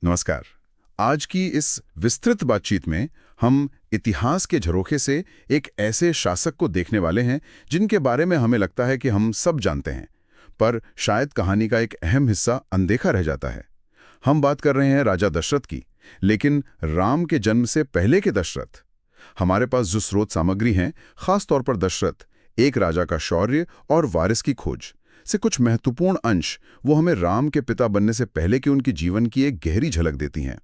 नमस्कार। आज की इस विस्तृत बातचीत में हम इतिहास के झरोखे से एक ऐसे शासक को देखने वाले हैं जिनके बारे में हमें लगता है कि हम सब जानते हैं, पर शायद कहानी का एक अहम हिस्सा अनदेखा रह जाता है। हम बात कर रहे हैं राजा दशरथ की, लेकिन राम के जन्म से पहले के दशरथ। हमारे पास जो स्रोत सामग्री हैं, खास तौर पर दशरथ, एक राजा का शौर्य और वारिस की खोज से कुछ महत्वपूर्ण अंश वो हमें राम के पिता बनने से पहले के उनके जीवन की एक गहरी झलक देती हैं।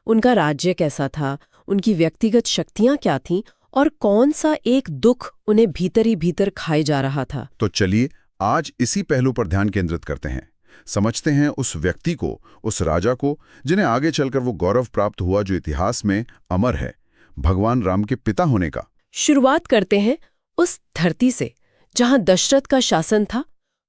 उनका राज्य कैसा था, उनकी व्यक्तिगत शक्तियां क्या थीं और कौन सा एक दुख उन्हें भीतर ही भीतर खाए जा रहा था। तो चलिए आज इसी पहलू पर ध्यान केंद्रित करते हैं, समझते हैं उस व्यक्ति को, उस राजा को जिन्हें आगे चलकर वो गौरव प्राप्त हुआ जो इतिहास में अमर है, भगवान राम के पिता होने का। शुरुआत करते हैं उस धरती से जहां दशरथ का शासन था,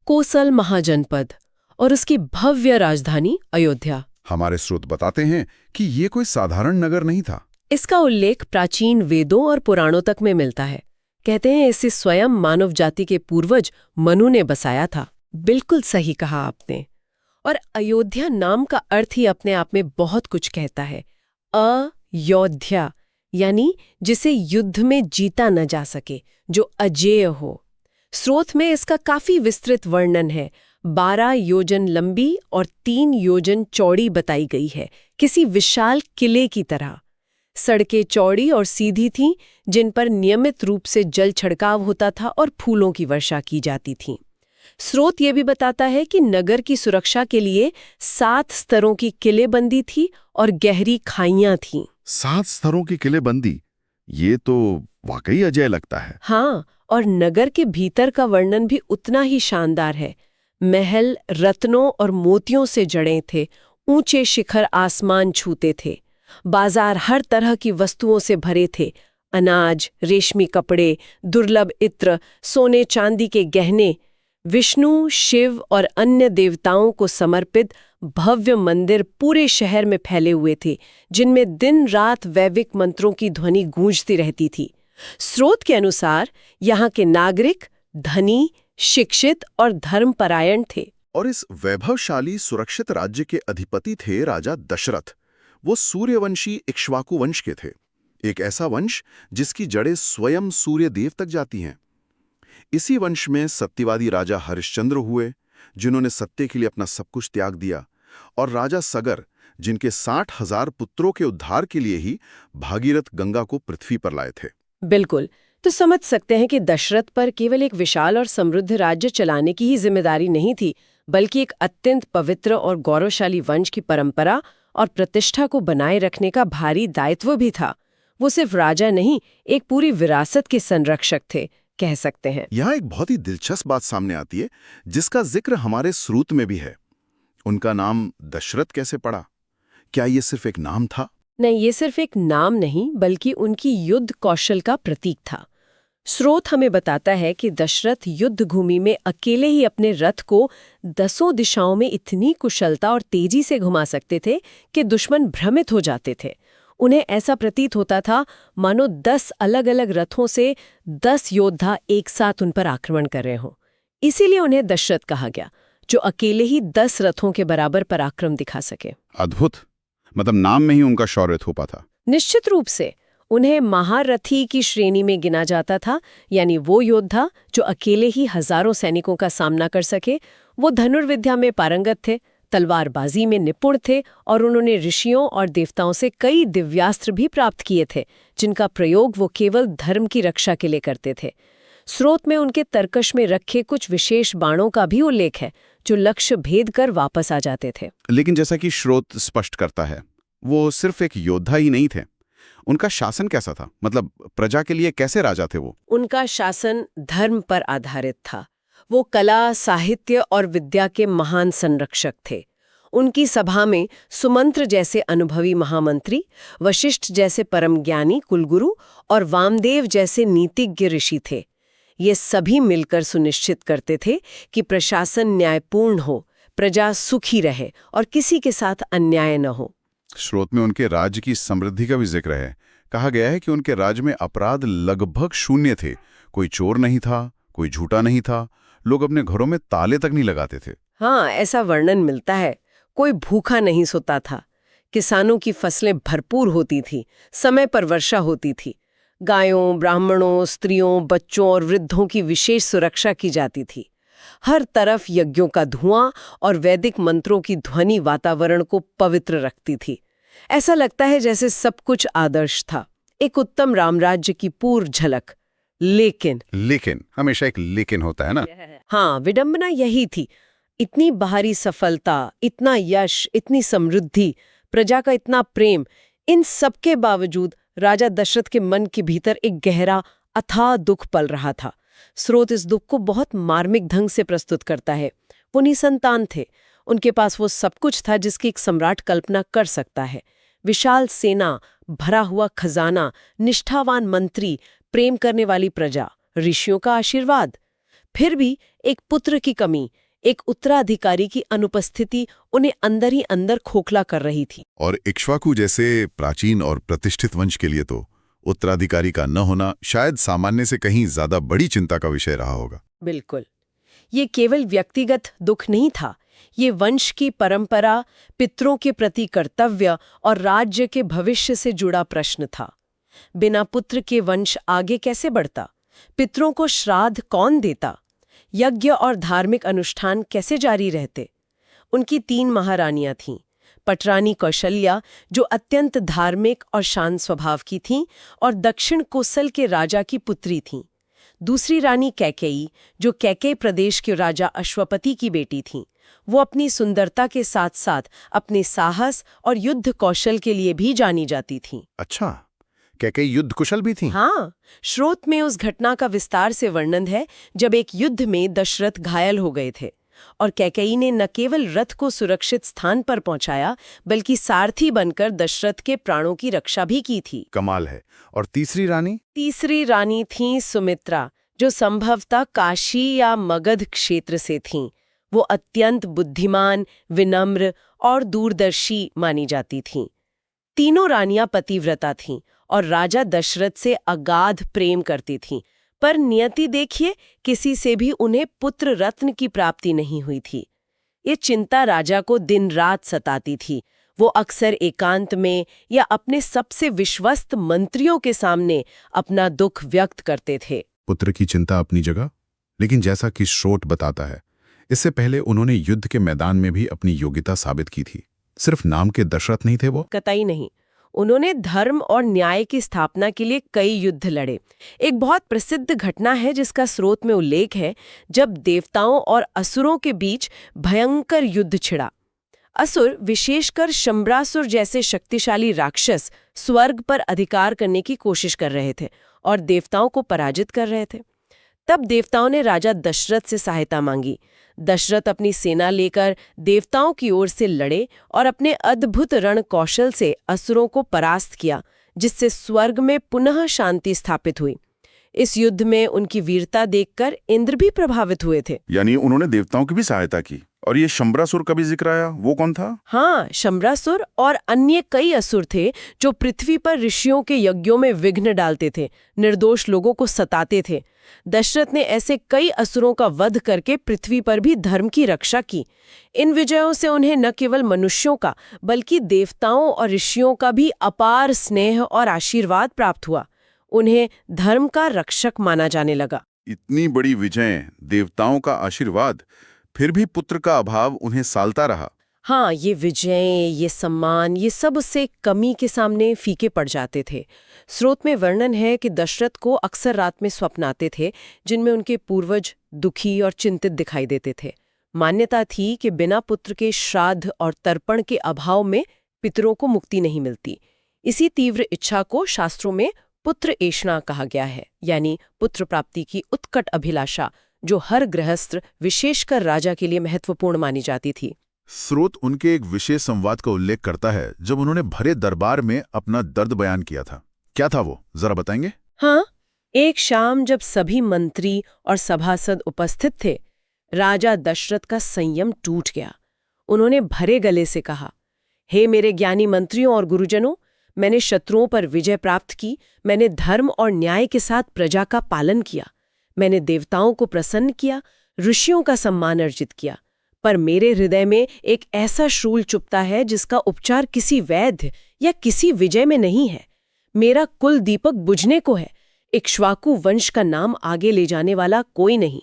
कोसल महाजनपद और उसकी भव्य राजधानी अयोध्या। हमारे स्रोत बताते हैं कि ये कोई साधारण नगर नहीं था। इसका उल्लेख प्राचीन वेदों और पुराणों तक में मिलता है। कहते हैं इसे स्वयं मानव जाति के पूर्वज मनु ने बसाया था। बिल्कुल सही कहा आपने। और अयोध्या नाम का अर्थ ही अपने आप में बहुत कुछ कहता है। अयोध्या यानी जिसे युद्ध में जीता न जा सके, जो अजेय हो। स्रोत में इसका काफी विस्तृत वर्णन है। 12 योजन लंबी और 3 योजन चौड़ी बताई गई है, किसी विशाल किले की तरह। सड़कें चौड़ी और सीधी थीं, जिन पर नियमित रूप से जल छिड़काव होता था और फूलों की वर्षा की जाती थी। स्रोत ये भी बताता है कि नगर की सुरक्षा के लिए 7 स्तरों की किलेबंदी थी और गहरी खाइयां थीं। 7 स्तरों की किलेबंदी, ये तो वाकई अजय लगता है। हाँ, और नगर के भीतर का वर्णन भी उतना ही शानदार है। महल रत्नों और मोतियों से जड़े थे, ऊंचे शिखर आसमान छूते थे। बाजार हर तरह की वस्तुओं से भरे थे। अनाज, रेशमी कपड़े, दुर्लभ इत्र, सोने चांदी के गहने। विष्णु, शिव और अन्य देवताओं को समर्पित भव्य मंदिर पूरे शहर में फैले हुए थे, जिनमें दिन रात वैदिक मंत्रों की ध्वनि गूंजती रहती थी। स्रोत के अनुसार यहाँ के नागरिक धनी, शिक्षित और धर्मपरायण थे। और इस वैभवशाली सुरक्षित राज्य के अधिपति थे राजा दशरथ। वो सूर्यवंशी इक्ष्वाकु वंश के थे, एक ऐसा वंश जिसकी जड़ें स्वयं सूर्य देव तक जाती हैं। इसी वंश में सत्यवादी राजा हरिश्चंद्र हुए, जिन्होंने सत्य के लिए अपना सब कुछ त्याग दिया, और राजा सगर, जिनके 60,000 पुत्रों के उद्धार के लिए ही भागीरथ गंगा को पृथ्वी पर लाए थे। बिल्कुल। तो समझ सकते हैं कि दशरथ पर केवल एक विशाल और समृद्ध राज्य चलाने की ही जिम्मेदारी नहीं थी, बल्कि एक अत्यंत पवित्र और गौरवशाली वंश की परंपरा और प्रतिष्ठा को बनाए रखने का भारी दायित्व भी था। वो सिर्फ राजा नहीं, एक पूरी विरासत के संरक्षक थे, कह सकते हैं। यहाँ एक बहुत ही दिलचस्प बात सामने आती है, जिसका जिक्र हमारे स्रोत में भी है। उनका नाम दशरथ कैसे पड़ा? क्या ये सिर्फ एक नाम था? नहीं, ये सिर्फ एक नाम नहीं, बल्कि उनकी युद्ध कौशल का प्रतीक था। स्रोत हमें बताता है कि दशरथ युद्ध भूमि में अकेले ही अपने रथ को 10 दिशाओं में इतनी कुशलता और तेजी से घुमा सकते थे कि दुश्मन भ्रमित हो जाते थे। उन्हें ऐसा प्रतीत होता था मानो 10 अलग अलग रथों से 10 योद्धा एक साथ उन पर आक्रमण कर रहे हों। इसीलिए उन्हें दशरथ कहा गया, जो अकेले ही 10 रथों के बराबर पराक्रम दिखा सके। अद्भुत। मतलब नाम में ही उनका शौर्य थोपा था। निश्चित रूप से उन्हें महारथी की श्रेणी में गिना जाता था, यानी वो योद्धा जो अकेले ही हजारों सैनिकों का सामना कर सके। वो धनुर्विद्या में पारंगत थे, तलवारबाजी में निपुण थे और उन्होंने ऋषियों और देवताओं से कई दिव्यास्त्र भी प्राप्त किए थे, जिनका प्रयोग वो केवल धर्म की रक्षा के लिए करते थे। स्रोत में उनके तरकश में रखे कुछ विशेष बाणों का भी उल्लेख है, जो लक्ष्य भेद कर वापस आ जाते थे। लेकिन जैसा कि स्रोत स्पष्ट करता है, वो सिर्फ एक योद्धा ही नहीं थे। उनका शासन कैसा था? मतलब प्रजा के लिए कैसे राजा थे वो? उनका शासन धर्म पर आधारित था। वो कला, साहित्य और विद्या के महान संरक्षक थे। उनकी सभा में सुमंत्र जैसे अनुभवी महामंत्री, वशिष्ठ जैसे परम ज्ञानी कुलगुरु और वामदेव जैसे नीतिज्ञ ऋषि थे। ये सभी मिलकर सुनिश्चित करते थे कि प्रशासन न्यायपूर्ण हो, प्रजा सुखी रहे और किसी के साथ अन्याय न हो। स्रोत में उनके राज्य की समृद्धि का भी जिक्र है। कहा गया है कि उनके राज्य में अपराध लगभग शून्य थे। कोई चोर नहीं था, कोई झूठा नहीं था, लोग अपने घरों में ताले तक नहीं लगाते थे। हाँ, ऐसा वर्णन मिलता है। कोई भूखा नहीं सोता था। किसानों की फसलें भरपूर होती थी, समय पर वर्षा होती थी। गायों, ब्राह्मणों, स्त्रियों, बच्चों और वृद्धों की विशेष सुरक्षा की जाती थी। हर तरफ यज्ञों का धुआं और वैदिक मंत्रों की ध्वनि वातावरण को पवित्र रखती थी। ऐसा लगता है जैसे सब कुछ आदर्श था, एक उत्तम रामराज्य की पूर्व झलक। लेकिन हमेशा एक लेकिन होता है ना। हाँ, विडंबना यही थी। इतनी बाहरी सफलता, इतना यश, इतनी समृद्धि, प्रजा का इतना प्रेम, इन सब के बावजूद राजा दशरथ के मन के भीतर एक गहरा अथाह दुख पल रहा था। स्रोत इस दुख को बहुत मार्मिक ढंग से प्रस्तुत करता है। वो निसंतान थे, उनके पास वो सब कुछ था जिसकी एक सम्राट कल्पना कर सकता है। विशाल सेना, भरा हुआ खजाना, निष्ठावान मंत्री, प्रेम करने वाली प्रजा, ऋषियों का आशीर्वाद। फिर भी एक पुत्र की कमी, एक उत्तराधिकारी की अनुपस्थिति उन्हें अंदर ही अंदर खोखला कर रही थी। और इक्ष्वाकु जैसे प्राचीन और प्रतिष्ठित वंश के लिए तो उत्तराधिकारी का न होना शायद सामान्य से कहीं ज्यादा बड़ी चिंता का विषय रहा होगा। बिल्कुल, ये केवल व्यक्तिगत दुख नहीं था, ये वंश की परंपरा, पितरों के प्रति कर्तव्य और राज्य के भविष्य से जुड़ा प्रश्न था। बिना पुत्र के वंश आगे कैसे बढ़ता? पितरों को श्राद्ध कौन देता? यज्ञ और धार्मिक अनुष्ठान कैसे जारी रहते? उनकी 3 महारानियां थीं। पटरानी कौशल्या, जो अत्यंत धार्मिक और शांत स्वभाव की थीं और दक्षिण कोसल के राजा की पुत्री थीं। दूसरी रानी कैकेयी, जो कैकेय प्रदेश के राजा अश्वपति की बेटी थीं। वो अपनी सुंदरता के साथ साथ अपने साहस और युद्ध कौशल के लिए भी जानी जाती थीं। अच्छा, कैकेयी युद्ध कुशल भी थी? हाँ, स्रोत में उस घटना का विस्तार से वर्णन है जब एक युद्ध में दशरथ घायल हो गए थे और कैकेयी ने न केवल रथ को सुरक्षित स्थान पर पहुंचाया, बल्कि सारथी बनकर दशरथ के प्राणों की रक्षा भी की थी। कमाल है। और तीसरी रानी? तीसरी रानी थीं सुमित्रा, जो संभवतः काशी या मगध क्षेत्र से थीं। वो अत्यंत बुद्धिमान, विनम्र और दूरदर्शी मानी जाती थीं। तीनों रानियां पतिव्रता थीं और राजा दशरथ से अगाध प्रेम करती थीं, पर नियति देखिए, किसी से भी उन्हें पुत्र रत्न की प्राप्ति नहीं हुई थी। ये चिंता राजा को दिन रात सताती थी। वो अक्सर एकांत में या अपने सबसे विश्वस्त मंत्रियों के सामने अपना दुख व्यक्त करते थे। पुत्र की चिंता अपनी जगह, लेकिन जैसा कि स्रोत बताता है, इससे पहले उन्होंने युद्ध के मैदान में भी अपनी योग्यता साबित की थी। सिर्फ नाम के दशरथ नहीं थे वो। कतई नहीं, उन्होंने धर्म और न्याय की स्थापना के लिए कई युद्ध लड़े। एक बहुत प्रसिद्ध घटना है जिसका स्रोत में उल्लेख है, जब देवताओं और असुरों के बीच भयंकर युद्ध छिड़ा। असुर, विशेषकर शंबरासुर जैसे शक्तिशाली राक्षस, स्वर्ग पर अधिकार करने की कोशिश कर रहे थे और देवताओं को पराजित कर रहे थे। तब देवताओं ने राजा दशरथ से सहायता मांगी। दशरथ अपनी सेना लेकर देवताओं की ओर से लड़े और अपने अद्भुत रण कौशल से असुरों को परास्त किया, जिससे स्वर्ग में पुनः शांति स्थापित हुई। इस युद्ध में उनकी वीरता देखकर इंद्र भी प्रभावित हुए थे। यानी उन्होंने देवताओं की भी सहायता की। और ये शंबरासुर का भी जिक्र आया, वो कौन था? हाँ, शंबरासुर और अन्य कई असुर थे जो पृथ्वी पर ऋषियों के यज्ञों में विघ्न डालते थे, निर्दोष लोगों को सताते थे। दशरथ ने ऐसे कई असुरों का वध करके पृथ्वी पर भी धर्म की रक्षा की। इन विजयों से उन्हें न केवल मनुष्यों का, बल्कि देवताओं और ऋषियों का भी अपार स्नेह और आशीर्वाद प्राप्त हुआ। उन्हें धर्म का रक्षक माना जाने लगा। इतनी बड़ी विजय, देवताओं का आशीर्वाद, फिर भी पुत्र का अभाव उन्हें सालता रहा। हाँ, ये विजय, ये सम्मान, ये सब उससे कमी के सामने फीके पड़ जाते थे। स्रोत में वर्णन है कि दशरथ को अक्सर रात में स्वप्न आते थे जिनमें उनके पूर्वज दुखी और चिंतित दिखाई देते थे। मान्यता थी कि बिना पुत्र के श्राद्ध और तर्पण के अभाव में पितरों को मुक्ति नहीं मिलती। इसी तीव्र इच्छा को शास्त्रों में पुत्र ऐषणा कहा गया है, यानी पुत्र प्राप्ति की उत्कट अभिलाषा, जो हर गृहस्थ, विशेषकर राजा के लिए महत्वपूर्ण मानी जाती थी। स्रोत उनके एक विशेष संवाद का उल्लेख करता है जब उन्होंने भरे दरबार में अपना दर्द बयान किया था। क्या था वो, जरा बताएंगे? हाँ, एक शाम जब सभी मंत्री और सभासद उपस्थित थे, राजा दशरथ का संयम टूट गया। उन्होंने भरे गले से कहा, हे मेरे ज्ञानी मंत्रियों और गुरुजनों, मैंने शत्रुओं पर विजय प्राप्त की। मैंने धर्म और न्याय के साथ प्रजा का पालन किया। मैंने देवताओं को प्रसन्न किया, ऋषियों का सम्मान अर्जित किया। पर मेरे हृदय में एक ऐसा शूल चुभता है जिसका उपचार किसी वैद्य या किसी विजय में नहीं है। मेरा कुल दीपक बुझने को है। इक्ष्वाकु वंश का नाम आगे ले जाने वाला कोई नहीं।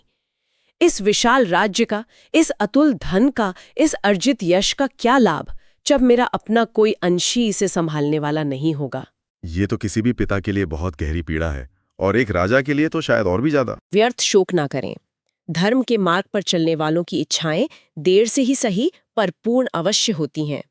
इस विशाल राज्य का, इस अतुल धन का, इस अर्जित यश का क्या लाभ जब मेरा अपना कोई अंशी इसे संभालने वाला नहीं होगा। ये तो किसी भी पिता के लिए बहुत गहरी पीड़ा है, और एक राजा के लिए तो शायद और भी ज्यादा। व्यर्थ शोक ना करें। धर्म के मार्ग पर चलने वालों की इच्छाएं देर से ही सही पर पूर्ण अवश्य होती हैं।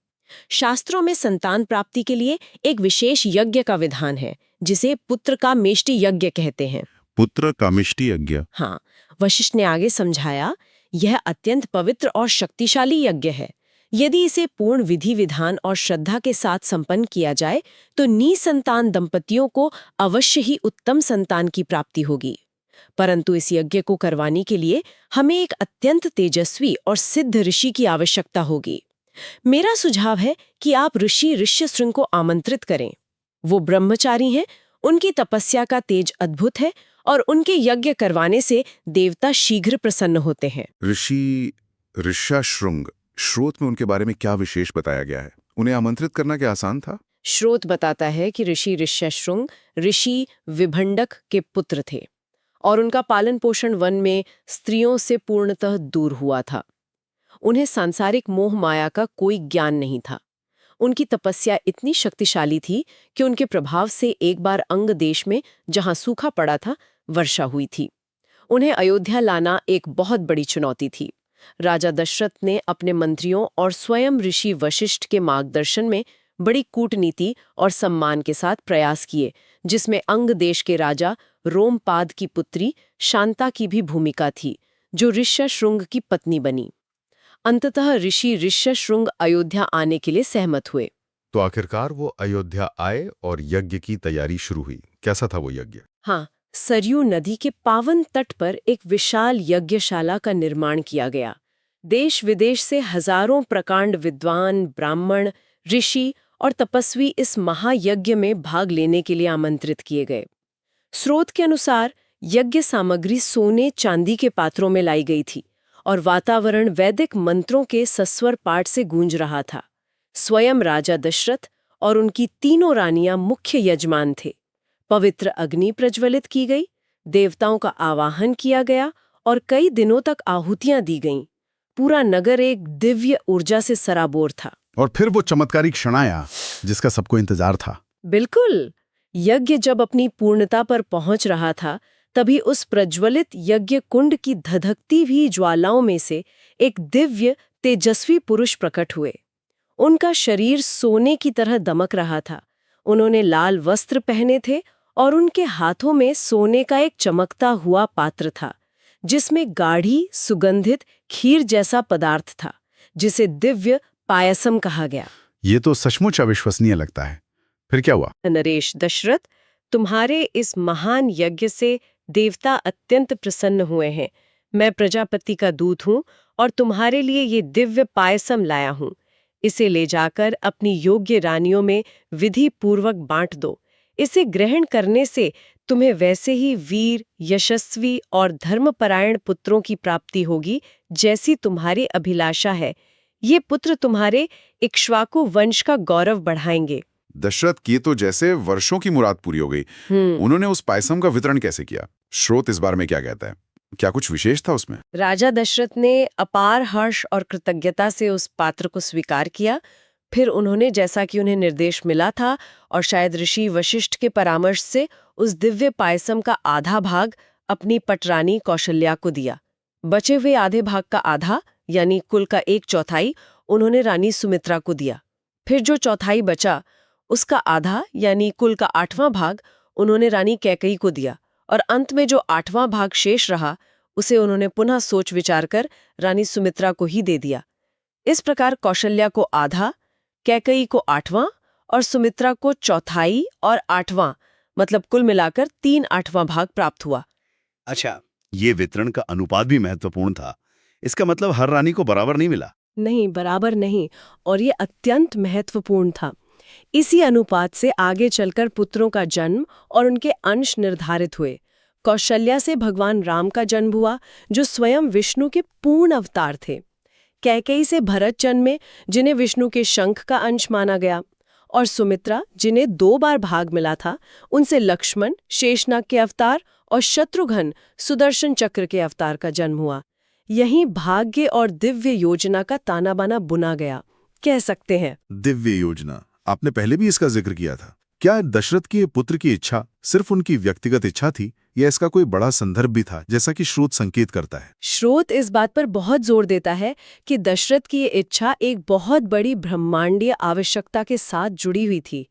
शास्त्रों में संतान प्राप्ति के लिए एक विशेष यज्ञ का विधान है, जिसे पुत्र का मेष्टि यज्ञ कहते हैं। पुत्र कामिष्टि यज्ञ। हाँ, वशिष्ठ ने आगे समझाया, यह अत्यंत पवित्र और शक्तिशाली यज्ञ है। यदि इसे पूर्ण विधि विधान और श्रद्धा के साथ संपन्न किया जाए तो निसंतान दंपतियों को अवश्य ही उत्तम संतान की प्राप्ति होगी। परंतु इस यज्ञ को करवाने के लिए हमें एक अत्यंत तेजस्वी और सिद्ध ऋषि की आवश्यकता होगी। मेरा सुझाव है कि आप ऋषि ऋष्यशृंग को आमंत्रित करें। वो ब्रह्मचारी हैं, उनकी तपस्या का तेज अद्भुत है और उनके यज्ञ करवाने से देवता शीघ्र प्रसन्न होते हैं। ऋषि ऋष्यशृंग, श्रोत में उनके बारे में क्या विशेष बताया गया है? उन्हें आमंत्रित करना क्या आसान था? श्रोत बताता है कि ऋषि ऋष्यशृंग ऋषि विभंडक के पुत्र थे और उनका पालन पोषण वन में स्त्रियों से पूर्णतः दूर हुआ था। उन्हें सांसारिक मोह माया का कोई ज्ञान नहीं था। उनकी तपस्या इतनी शक्तिशाली थी कि उनके प्रभाव से एक बार अंग देश में, जहां सूखा पड़ा था, वर्षा हुई थी। उन्हें अयोध्या लाना एक बहुत बड़ी चुनौती थी। राजा दशरथ ने अपने मंत्रियों और स्वयं ऋषि वशिष्ठ के मार्गदर्शन में बड़ी कूटनीति और सम्मान के साथ प्रयास किए, जिसमें अंग देश के राजा रोमपाद की पुत्री शांता की भी भूमिका थी, जो ऋष्यशृंग की पत्नी बनी। अंततः ऋषि ऋष्यशृंग अयोध्या आने के लिए सहमत हुए। तो आखिरकार वो अयोध्या आए और यज्ञ की तैयारी शुरू हुई। कैसा था वो यज्ञ? हाँ, सरयू नदी के पावन तट पर एक विशाल यज्ञशाला का निर्माण किया गया। देश विदेश से हजारों प्रकांड विद्वान, ब्राह्मण, ऋषि और तपस्वी इस महायज्ञ में भाग लेने के लिए आमंत्रित किए गए। स्रोत के अनुसार यज्ञ सामग्री सोने चांदी के पात्रों में लाई गई थी और वातावरण वैदिक मंत्रों के सस्वर पाठ से गूंज रहा था। स्वयं राजा दशरथ और उनकी तीनों रानियां मुख्य यजमान थे। पवित्र अग्नि प्रज्वलित की गई, देवताओं का आवाहन किया गया और कई दिनों तक आहुतियां दी गईं। पूरा नगर एक दिव्य ऊर्जा से सराबोर था। और फिर वो चमत्कारी क्षण आया जिसका सबको इंतजार था। बिल्कुल। यज्ञ जब अपनी पूर्णता पर पहुंच रहा था, तभी उस प्रज्वलित यज्ञ कुंड की धधकती हुई ज्वालाओं में से एक दिव्य तेजस्वी पुरुष प्रकट हुए। उनका शरीर सोने की तरह दमक रहा था। उन्होंने लाल वस्त्र पहने थे और उनके हाथों में सोने का एक चमकता हुआ पात्र था, जिसमें गाढ़ी सुगंधित खीर जैसा पदार्थ था, जिसे दिव्य पायसम कहा गया। ये तो सचमुच अविश्वसनीय लगता है। फिर क्या हुआ? नरेश, दशरथ, तुम्हारे इस महान यज्ञ से देवता अत्यंत प्रसन्न हुए हैं। मैं प्रजापति का दूत हूँ और तुम्हारे लिए ये दिव्य पायसम लाया हूँ। इसे ले जाकर अपनी योग्य रानियों में विधि पूर्वक बांट दो। इसे ग्रहण करने से तुम्हें वैसे ही वीर, यशस्वी और धर्मपरायण पुत्रों की प्राप्ति होगी जैसी तुम्हारी अभिलाषा है। ये पुत्र तुम्हारे इक्ष्वाकु वंश का गौरव बढ़ाएंगे। दशरथ की तो जैसे वर्षों की मुराद पूरी हो गई। उन्होंने उस पायसम का वितरण कैसे किया? श्रोत इस बारे में क्या कहता है? क्या कुछ विशेष था उसमें? राजा दशरथ ने अपार हर्ष और कृतज्ञता से उस पात्र को स्वीकार किया। फिर उन्होंने, जैसा कि उन्हें निर्देश मिला था और शायद ऋषि वशिष्ठ के परामर्श से, उस दिव्य पायसम का आधा भाग अपनी पटरानी कौशल्या को दिया। बचे हुए आधे भाग का आधा, यानी कुल का 1/4, उन्होंने रानी सुमित्रा को दिया। फिर जो चौथाई बचा, उसका आधा यानी कुल का 8वां भाग उन्होंने रानी कैकेयी को दिया और अंत में जो 8वां भाग शेष रहा उसे उन्होंने पुनः सोच विचार कर रानी सुमित्रा को ही दे दिया। इस प्रकार कौशल्या को आधा, कैकेयी को 8वां और सुमित्रा को चौथाई और 8वां, मतलब कुल मिलाकर 3/8वां भाग प्राप्त हुआ। अच्छा, ये वितरण का अनुपात भी महत्वपूर्ण था। इसका मतलब हर रानी को बराबर नहीं मिला? नहीं, बराबर नहीं, और ये अत्यंत महत्वपूर्ण था। इसी अनुपात से आगे चलकर पुत्रों का जन्म और उनके अंश निर्धारित हुए। कौशल्या से भगवान राम का जन्म हुआ, जो स्वयं विष्णु के पूर्ण अवतार थे। कैकेयी से भरत जन्मे, जिन्हें विष्णु के शंख का अंश माना गया, और सुमित्रा, जिन्हें 2 बार भाग मिला था, उनसे लक्ष्मण, शेषनाग के अवतार, और शत्रुघ्न, सुदर्शन चक्र के अवतार का जन्म हुआ। यहीं भाग्य और दिव्य योजना का ताना बाना बुना गया, कह सकते हैं। दिव्य योजना, आपने पहले भी इसका जिक्र किया था। क्या दशरथ के पुत्र की इच्छा सिर्फ उनकी व्यक्तिगत इच्छा थी या इसका कोई बड़ा संदर्भ भी था, जैसा कि स्रोत संकेत करता है? स्रोत इस बात पर बहुत जोर देता है कि दशरथ की ये इच्छा एक बहुत बड़ी ब्रह्मांडीय आवश्यकता के साथ जुड़ी हुई थी।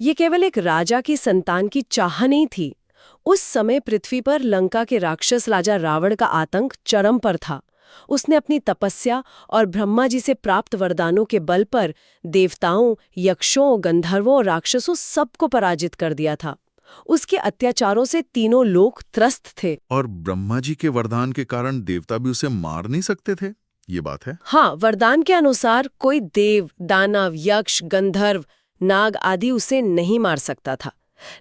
ये केवल एक राजा की संतान की चाह नहीं थी। उस समय पृथ्वी पर लंका के राक्षस राजा रावण का आतंक चरम पर था। उसने अपनी तपस्या और ब्रह्मा जी से प्राप्त वरदानों के बल पर देवताओं, यक्षों, गंधर्वों और राक्षसों सबको पराजित कर दिया था। उसके अत्याचारों से तीनों लोक त्रस्त थे। और ब्रह्मा जी के वरदान के कारण देवता भी उसे मार नहीं सकते थे, ये बात है? हाँ, वरदान के अनुसार कोई देव, दानव, यक्ष, गंधर्व, नाग आदि उसे नहीं मार सकता था।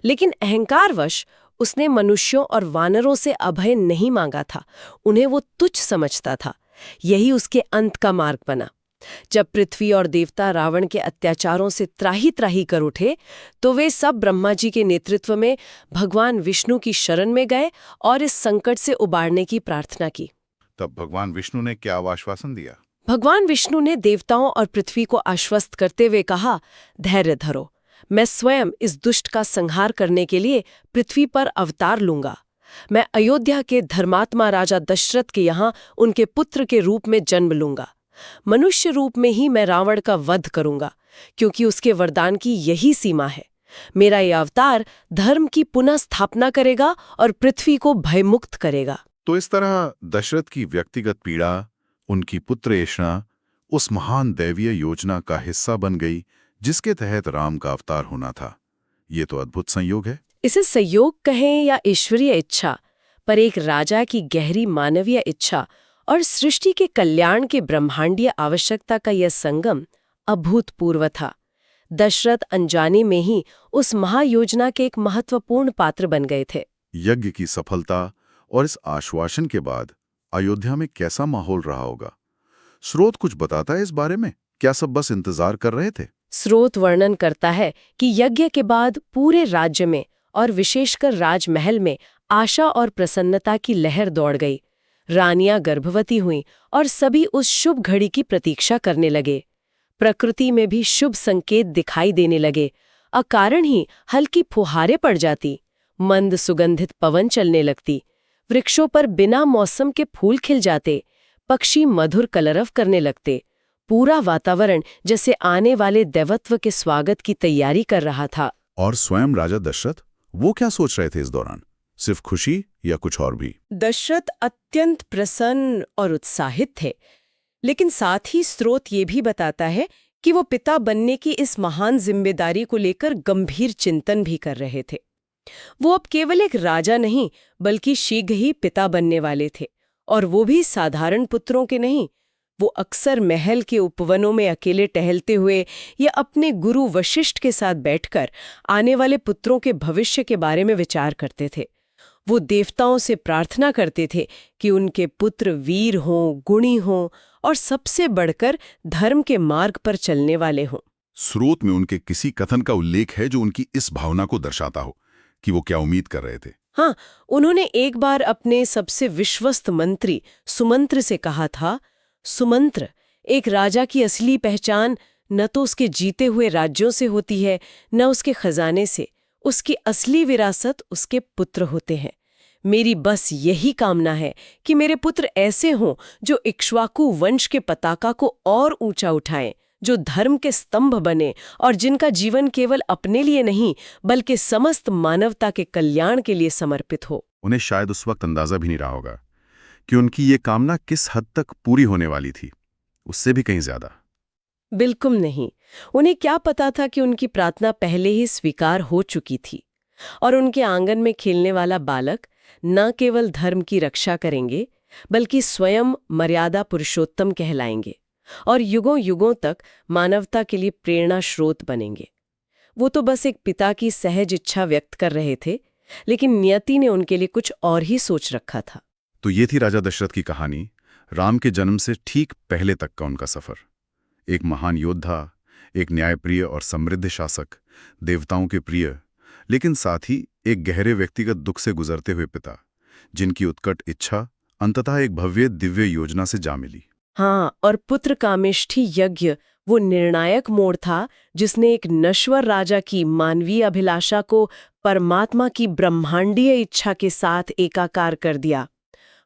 लेकिन अहंकारवश उसने मनुष्यों और वानरों से अभय नहीं मांगा था। उन्हें वो तुच्छ समझता था। यही उसके अंत का मार्ग बना। जब पृथ्वी और देवता रावण के अत्याचारों से त्राही त्राही कर उठे, तो वे सब ब्रह्मा जी के नेतृत्व में भगवान विष्णु की शरण में गए और इस संकट से उबारने की प्रार्थना की। तब भगवान विष्णु ने क्या आश्वासन दिया? भगवान विष्णु ने देवताओं और पृथ्वी को आश्वस्त करते हुए कहा, धैर्य धरो, मैं स्वयं इस दुष्ट का संहार करने के लिए पृथ्वी पर अवतार लूंगा। मैं अयोध्या के धर्मात्मा राजा दशरथ के यहाँ उनके पुत्र के रूप में जन्म लूंगा। मनुष्य रूप में ही मैं रावण का वध करूंगा, क्योंकि उसके वरदान की यही सीमा है। मेरा यह अवतार धर्म की पुनः स्थापना करेगा और पृथ्वी को भयमुक्त करेगा। तो इस तरह दशरथ की व्यक्तिगत पीड़ा, उनकी पुत्र ऐशना, उस महान दैवीय योजना का हिस्सा बन गई जिसके तहत राम का अवतार होना था। ये तो अद्भुत संयोग है। इसे संयोग कहें या ईश्वरीय इच्छा, पर एक राजा की गहरी मानवीय इच्छा और सृष्टि के कल्याण के ब्रह्मांडीय आवश्यकता का यह संगम अभूतपूर्व था। दशरथ अनजाने में ही उस महायोजना के एक महत्वपूर्ण पात्र बन गए थे। यज्ञ की सफलता और इस आश्वासन के बाद अयोध्या में कैसा माहौल रहा होगा? स्रोत कुछ बताता है इस बारे में? क्या सब बस इंतजार कर रहे थे? स्रोत वर्णन करता है कि यज्ञ के बाद पूरे राज्य में और विशेषकर राजमहल में आशा और प्रसन्नता की लहर दौड़ गई। रानियां गर्भवती हुईं और सभी उस शुभ घड़ी की प्रतीक्षा करने लगे। प्रकृति में भी शुभ संकेत दिखाई देने लगे। अकारण ही हल्की फुहारें पड़ जाती, मंद सुगंधित पवन चलने लगती, वृक्षों पर बिना मौसम के फूल खिल जाते, पक्षी मधुर कलरव करने लगते। पूरा वातावरण जैसे आने वाले दैवत्व के स्वागत की तैयारी कर रहा था। और स्वयं राजा दशरथ, वो क्या सोच रहे थे इस दौरान? सिर्फ खुशी या कुछ और भी? दशरथ अत्यंत प्रसन्न और उत्साहित थे, लेकिन साथ ही स्रोत ये भी बताता है कि वो पिता बनने की इस महान जिम्मेदारी को लेकर गंभीर चिंतन भी कर रहे थे। वो अब केवल एक राजा नहीं, बल्कि शीघ्र ही पिता बनने वाले थे, और वो भी साधारण पुत्रों के नहीं। वो अक्सर महल के उपवनों में अकेले टहलते हुए या अपने गुरु वशिष्ठ के साथ बैठकर आने वाले पुत्रों के भविष्य के बारे में विचार करते थे। वो देवताओं से प्रार्थना करते थे कि उनके पुत्र वीर हों, गुणी हों और सबसे बढ़कर धर्म के मार्ग पर चलने वाले हों। स्रोत में उनके किसी कथन का उल्लेख है जो उनकी इस भावना को दर्शाता हो कि वो क्या उम्मीद कर रहे थे? हाँ, उन्होंने एक बार अपने सबसे विश्वस्त मंत्री सुमंत्र से कहा था, सुमंत्र, एक राजा की असली पहचान न तो उसके जीते हुए राज्यों से होती है, न उसके खजाने से। उसकी असली विरासत उसके पुत्र होते हैं। मेरी बस यही कामना है कि मेरे पुत्र ऐसे हों जो इक्ष्वाकु वंश के पताका को और ऊंचा उठाएं, जो धर्म के स्तंभ बने और जिनका जीवन केवल अपने लिए नहीं बल्कि समस्त मानवता के कल्याण के लिए समर्पित हो। उन्हें शायद उस वक्त अंदाजा भी नहीं रहा होगा कि उनकी ये कामना किस हद तक पूरी होने वाली थी, उससे भी कहीं ज्यादा। बिल्कुल नहीं। उन्हें क्या पता था कि उनकी प्रार्थना पहले ही स्वीकार हो चुकी थी और उनके आंगन में खेलने वाला बालक न केवल धर्म की रक्षा करेंगे बल्कि स्वयं मर्यादा पुरुषोत्तम कहलाएंगे और युगों युगों तक मानवता के लिए प्रेरणा स्रोत बनेंगे। वो तो बस एक पिता की सहज इच्छा व्यक्त कर रहे थे, लेकिन नियति ने उनके लिए कुछ और ही सोच रखा था। तो ये थी राजा दशरथ की कहानी, राम के जन्म से ठीक पहले तक का उनका सफर। एक महान योद्धा, एक न्यायप्रिय और समृद्ध शासक, देवताओं के प्रिय, लेकिन साथ ही एक गहरे व्यक्तिगत दुख से गुजरते हुए पिता, जिनकी उत्कट इच्छा अंततः एक भव्य दिव्य योजना से जा मिली। हाँ, और पुत्र कामेष्ठी यज्ञ वो निर्णायक मोड़ था जिसने एक नश्वर राजा की मानवीय अभिलाषा को परमात्मा की ब्रह्मांडीय इच्छा के साथ एकाकार कर दिया।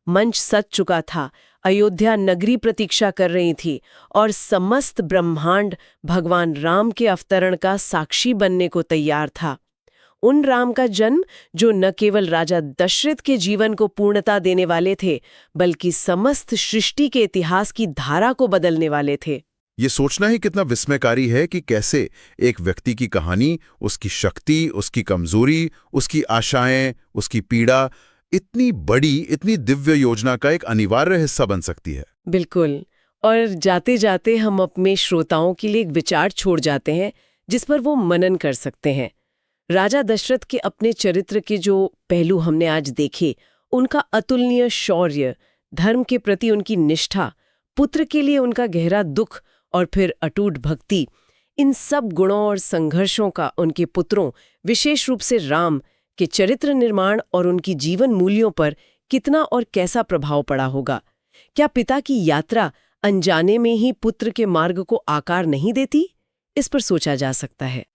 मंच सज चुका था, अयोध्या नगरी प्रतीक्षा कर रही थी और समस्त ब्रह्मांड भगवान राम के अवतरण का साक्षी बनने को तैयार था। उन राम का जन्म जो न केवल राजा दशरथ के जीवन को पूर्णता देने वाले थे, बल्कि समस्त सृष्टि के इतिहास की धारा को बदलने वाले थे। ये सोचना ही कितना विस्मयकारी है कि कैसे एक व्यक्ति की कहानी, उसकी शक्ति, उसकी कमजोरी, उसकी आशाएं, उसकी पीड़ा इतनी बड़ी, इतनी दिव्य योजना का एक अनिवार्य हिस्सा बन सकती है। बिल्कुल। और जाते जाते हम अपने श्रोताओं के लिए एक विचार छोड़ जाते हैं जिस पर वो मनन कर सकते हैं। राजा दशरथ के अपने चरित्र के जो पहलू हमने आज देखे, उनका अतुलनीय शौर्य, धर्म के प्रति उनकी निष्ठा, पुत्र के लिए उनका गहरा दुख और फिर अटूट भक्ति, इन सब गुणों और संघर्षों का उनके पुत्रों, विशेष रूप से राम के चरित्र निर्माण और उनकी जीवन मूल्यों पर कितना और कैसा प्रभाव पड़ा होगा। क्या पिता की यात्रा अनजाने में ही पुत्र के मार्ग को आकार नहीं देती? इस पर सोचा जा सकता है।